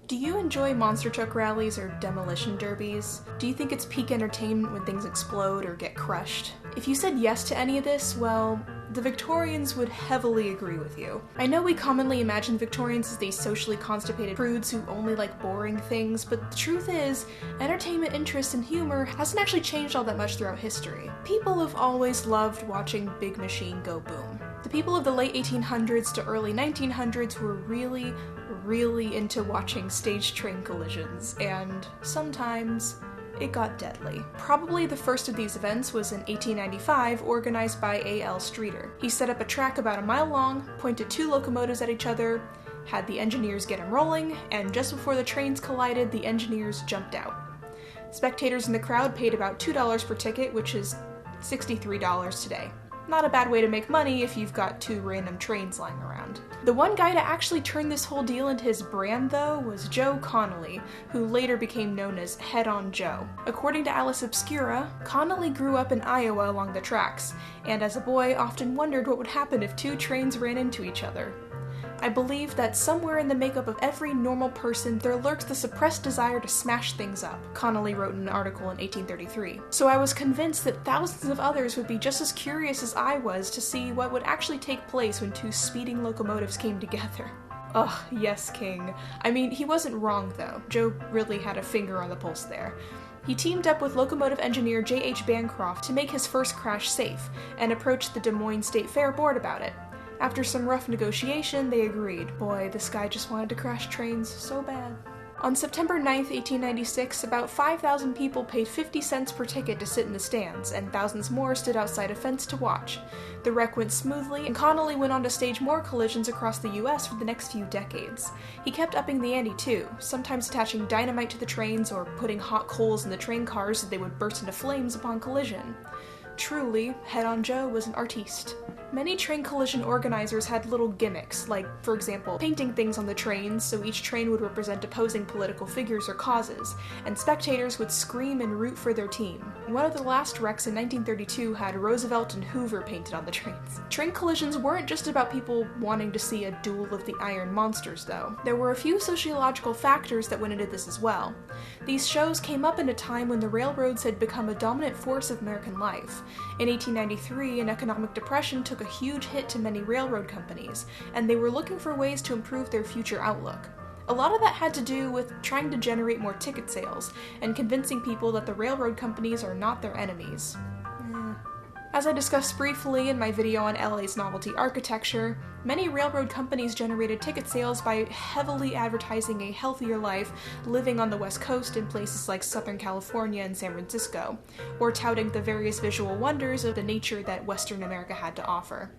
Do you enjoy monster truck rallies or demolition derbies? Do you think it's peak entertainment when things explode or get crushed? If you said yes to any of this, well, the Victorians would heavily agree with you. I know we commonly imagine Victorians as these socially constipated prudes who only like boring things, but the truth is, entertainment interest and humor hasn't actually changed all that much throughout history. People have always loved watching big machine go boom. The people of the late 1800s to early 1900s were really into watching stage train collisions, and sometimes it got deadly. Probably the first of these events was in 1895, organized by A.L. Streeter. He set up a track about a mile long, pointed two locomotives at each other, had the engineers get them rolling, and just before the trains collided, the engineers jumped out. Spectators in the crowd paid about $2 per ticket, which is $63 today. Not a bad way to make money if you've got two random trains lying around. The one guy to actually turn this whole deal into his brand, though, was Joe Connolly, who later became known as Head-On Joe. According to Alice Obscura, Connolly grew up in Iowa along the tracks, and as a boy often wondered what would happen if two trains ran into each other. I believe that somewhere in the makeup of every normal person there lurks the suppressed desire to smash things up, Connolly wrote in an article in 1833. So I was convinced that thousands of others would be just as curious as I was to see what would actually take place when two speeding locomotives came together. Ugh, yes, King. I mean, he wasn't wrong though. Joe really had a finger on the pulse there. He teamed up with locomotive engineer J.H. Bancroft to make his first crash safe, and approached the Des Moines State Fair Board about it. After some rough negotiation, they agreed. Boy, this guy just wanted to crash trains so bad. On September 9th, 1896, about 5,000 people paid 50 cents per ticket to sit in the stands, and thousands more stood outside a fence to watch. The wreck went smoothly, and Connolly went on to stage more collisions across the US for the next few decades. He kept upping the ante too, sometimes attaching dynamite to the trains or putting hot coals in the train cars so they would burst into flames upon collision. Truly, Head-On Joe was an artiste. Many train collision organizers had little gimmicks, like, for example, painting things on the trains so each train would represent opposing political figures or causes, and spectators would scream and root for their team. One of the last wrecks in 1932 had Roosevelt and Hoover painted on the trains. Train collisions weren't just about people wanting to see a duel of the iron monsters, though. There were a few sociological factors that went into this as well. These shows came up in a time when the railroads had become a dominant force of American life. In 1893, an economic depression took a huge hit to many railroad companies, and they were looking for ways to improve their future outlook. A lot of that had to do with trying to generate more ticket sales, and convincing people that the railroad companies are not their enemies. As I discussed briefly in my video on LA's novelty architecture, many railroad companies generated ticket sales by heavily advertising a healthier life living on the West Coast in places like Southern California and San Francisco, or touting the various visual wonders of the nature that Western America had to offer.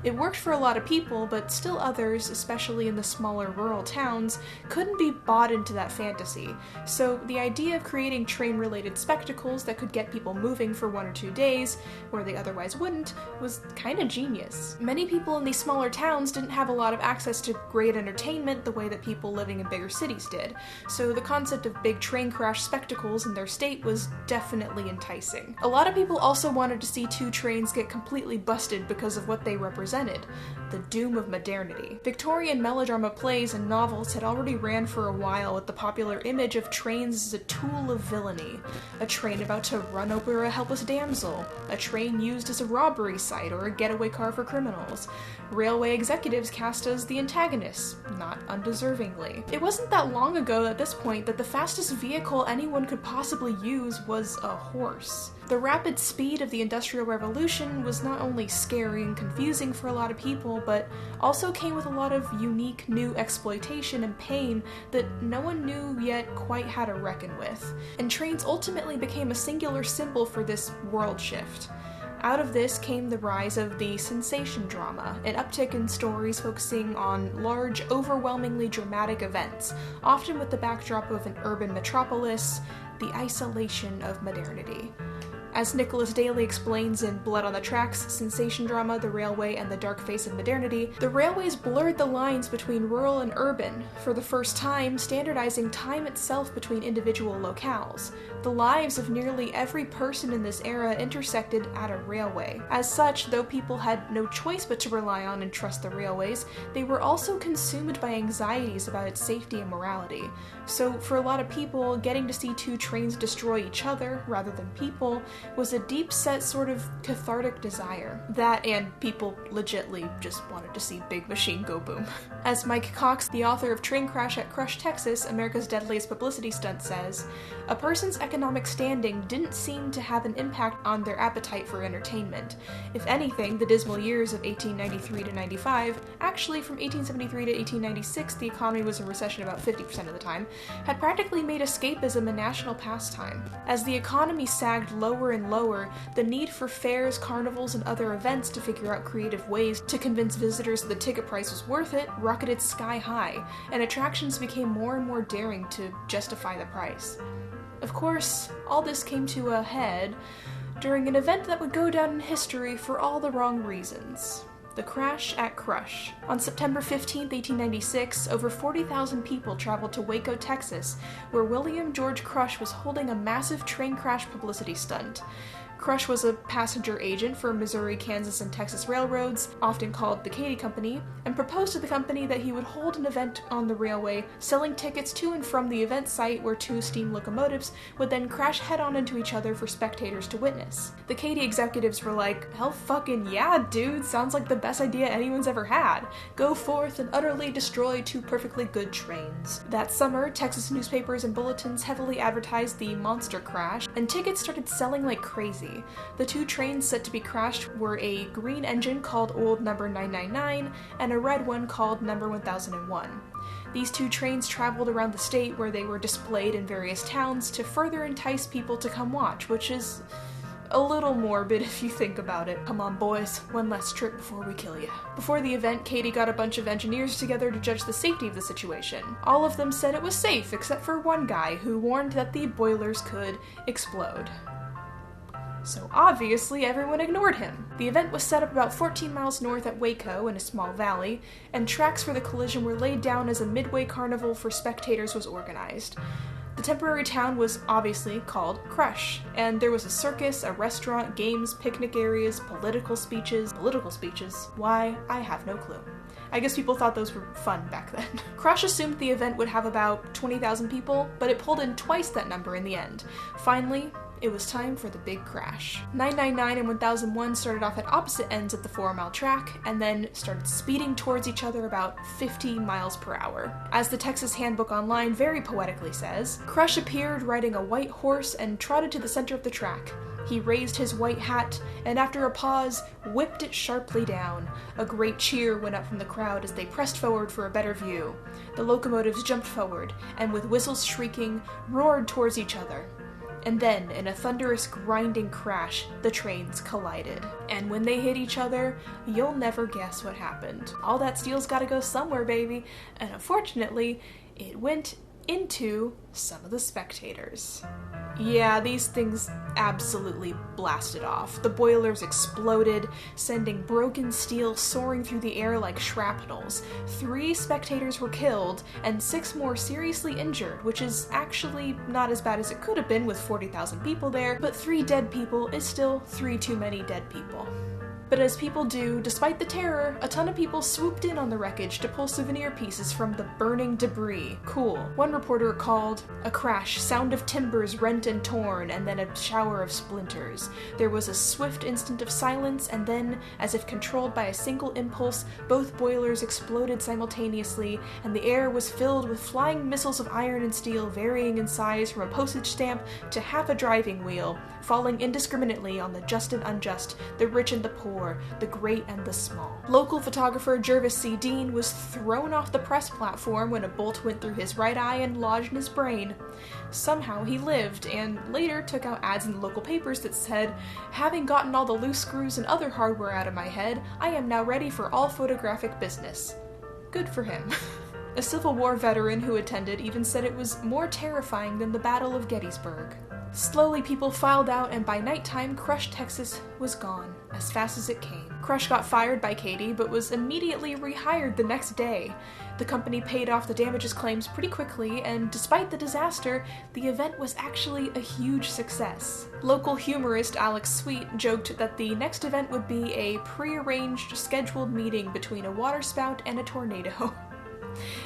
It worked for a lot of people, but still others, especially in the smaller rural towns, couldn't be bought into that fantasy, so the idea of creating train-related spectacles that could get people moving for 1 or 2 days, where they otherwise wouldn't, was kinda genius. Many people in these smaller towns didn't have a lot of access to great entertainment the way that people living in bigger cities did, so the concept of big train crash spectacles in their state was definitely enticing. A lot of people also wanted to see two trains get completely busted because of what they represented, the doom of modernity. Victorian melodrama plays and novels had already ran for a while with the popular image of trains as a tool of villainy, a train about to run over a helpless damsel, a train used as a robbery site or a getaway car for criminals. Railway executives cast as the antagonists, not undeservingly. It wasn't that long ago at this point that the fastest vehicle anyone could possibly use was a horse. The rapid speed of the Industrial Revolution was not only scary and confusing for a lot of people, but also came with a lot of unique new exploitation and pain that no one knew yet quite how to reckon with. And trains ultimately became a singular symbol for this world shift. Out of this came the rise of the sensation drama, an uptick in stories focusing on large, overwhelmingly dramatic events, often with the backdrop of an urban metropolis, the isolation of modernity. As Nicholas Daly explains in Blood on the Tracks, sensation drama, The Railway, and the Dark Face of Modernity, the railways blurred the lines between rural and urban, for the first time standardizing time itself between individual locales. The lives of nearly every person in this era intersected at a railway. As such, though people had no choice but to rely on and trust the railways, they were also consumed by anxieties about its safety and morality. So for a lot of people, getting to see two trains destroy each other, rather than people, was a deep-set sort of cathartic desire. That and people legitly just wanted to see Big Machine go boom. As Mike Cox, the author of Train Crash at Crush, Texas, America's Deadliest Publicity Stunt, says, "A person's economic standing didn't seem to have an impact on their appetite for entertainment. If anything, the dismal years of 1893 to 95, actually from 1873 to 1896 the economy was in recession about 50% of the time, had practically made escapism a national pastime. As the economy sagged lower and lower, the need for fairs, carnivals, and other events to figure out creative ways to convince visitors that the ticket price was worth it rocketed sky high, and attractions became more and more daring to justify the price." Of course, all this came to a head during an event that would go down in history for all the wrong reasons. The crash at Crush. On September 15, 1896, over 40,000 people traveled to Waco, Texas, where William George Crush was holding a massive train crash publicity stunt. Crush was a passenger agent for Missouri, Kansas, and Texas railroads, often called the Getty Company, and proposed to the company that he would hold an event on the railway, selling tickets to and from the event site where two steam locomotives would then crash head-on into each other for spectators to witness. The Getty executives were like, "Hell fucking yeah, dude, sounds like the best idea anyone's ever had. Go forth and utterly destroy two perfectly good trains." That summer, Texas newspapers and bulletins heavily advertised the monster crash, and tickets started selling like crazy. The two trains set to be crashed were a green engine called Old Number 999 and a red one called Number 1001. These two trains traveled around the state where they were displayed in various towns to further entice people to come watch, which is a little morbid if you think about it. Come on boys, one last trip before we kill you. Before the event, Katie got a bunch of engineers together to judge the safety of the situation. All of them said it was safe except for one guy who warned that the boilers could explode. So obviously everyone ignored him. The event was set up about 14 miles north at Waco in a small valley, and tracks for the collision were laid down as a midway carnival for spectators was organized. The temporary town was obviously called Crush, and there was a circus, a restaurant, games, picnic areas, political speeches. Political speeches? Why? I have no clue. I guess people thought those were fun back then. Crush assumed the event would have about 20,000 people, but it pulled in twice that number in the end. Finally, it was time for the big crash. 999 and 1001 started off at opposite ends of the 4-mile track, and then started speeding towards each other about 50 miles per hour. As the Texas Handbook Online very poetically says, Crush appeared riding a white horse and trotted to the center of the track. He raised his white hat, and after a pause, whipped it sharply down. A great cheer went up from the crowd as they pressed forward for a better view. The locomotives jumped forward, and with whistles shrieking, roared towards each other. And then, in a thunderous, grinding crash, the trains collided. And when they hit each other, you'll never guess what happened. All that steel's gotta go somewhere, baby. And unfortunately, it went into some of the spectators. Yeah, these things absolutely blasted off. The boilers exploded, sending broken steel soaring through the air like shrapnels. 3 spectators were killed, and 6 more seriously injured, which is actually not as bad as it could have been with 40,000 people there, but 3 dead people is still 3 too many dead people. But as people do, despite the terror, a ton of people swooped in on the wreckage to pull souvenir pieces from the burning debris. Cool. One reporter called a crash, sound of timbers rent and torn, and then a shower of splinters. There was a swift instant of silence, and then, as if controlled by a single impulse, both boilers exploded simultaneously, and the air was filled with flying missiles of iron and steel varying in size from a postage stamp to half a driving wheel, falling indiscriminately on the just and unjust, the rich and the poor, the great and the small. Local photographer Jervis C. Dean was thrown off the press platform when a bolt went through his right eye and lodged in his brain. Somehow he lived, and later took out ads in the local papers that said, "Having gotten all the loose screws and other hardware out of my head, I am now ready for all photographic business." Good for him. A Civil War veteran who attended even said it was more terrifying than the Battle of Gettysburg. Slowly people filed out, and by nighttime, Crush, Texas was gone, as fast as it came. Crush got fired by Katie, but was immediately rehired the next day. The company paid off the damages claims pretty quickly, and despite the disaster, the event was actually a huge success. Local humorist Alex Sweet joked that the next event would be a pre-arranged, scheduled meeting between a waterspout and a tornado.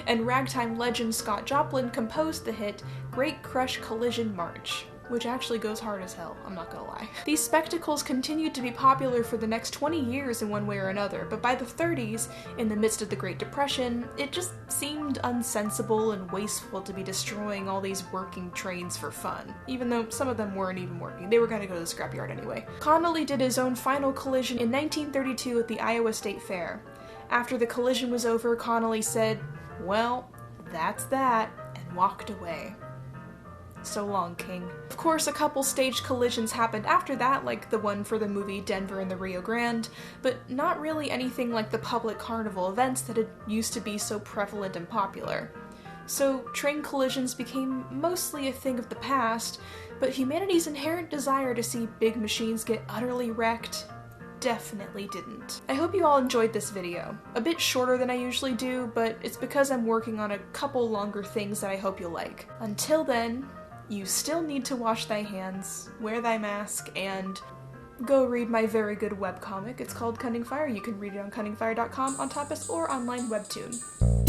And ragtime legend Scott Joplin composed the hit Great Crush Collision March, which actually goes hard as hell, I'm not gonna lie. These spectacles continued to be popular for the next 20 years in one way or another, but by the 30s, in the midst of the Great Depression, it just seemed unsensible and wasteful to be destroying all these working trains for fun, even though some of them weren't even working. They were gonna go to the scrapyard anyway. Connolly did his own final collision in 1932 at the Iowa State Fair. After the collision was over, Connolly said, "Well, that's that," and walked away. So long, King. Of course, a couple staged collisions happened after that, like the one for the movie Denver and the Rio Grande, but not really anything like the public carnival events that had used to be so prevalent and popular. So train collisions became mostly a thing of the past, but humanity's inherent desire to see big machines get utterly wrecked definitely didn't. I hope you all enjoyed this video. A bit shorter than I usually do, but it's because I'm working on a couple longer things that I hope you'll like. Until then, you still need to wash thy hands, wear thy mask, and go read my very good webcomic. It's called Cunning Fire. You can read it on cunningfire.com, on Tapas, or online webtoon.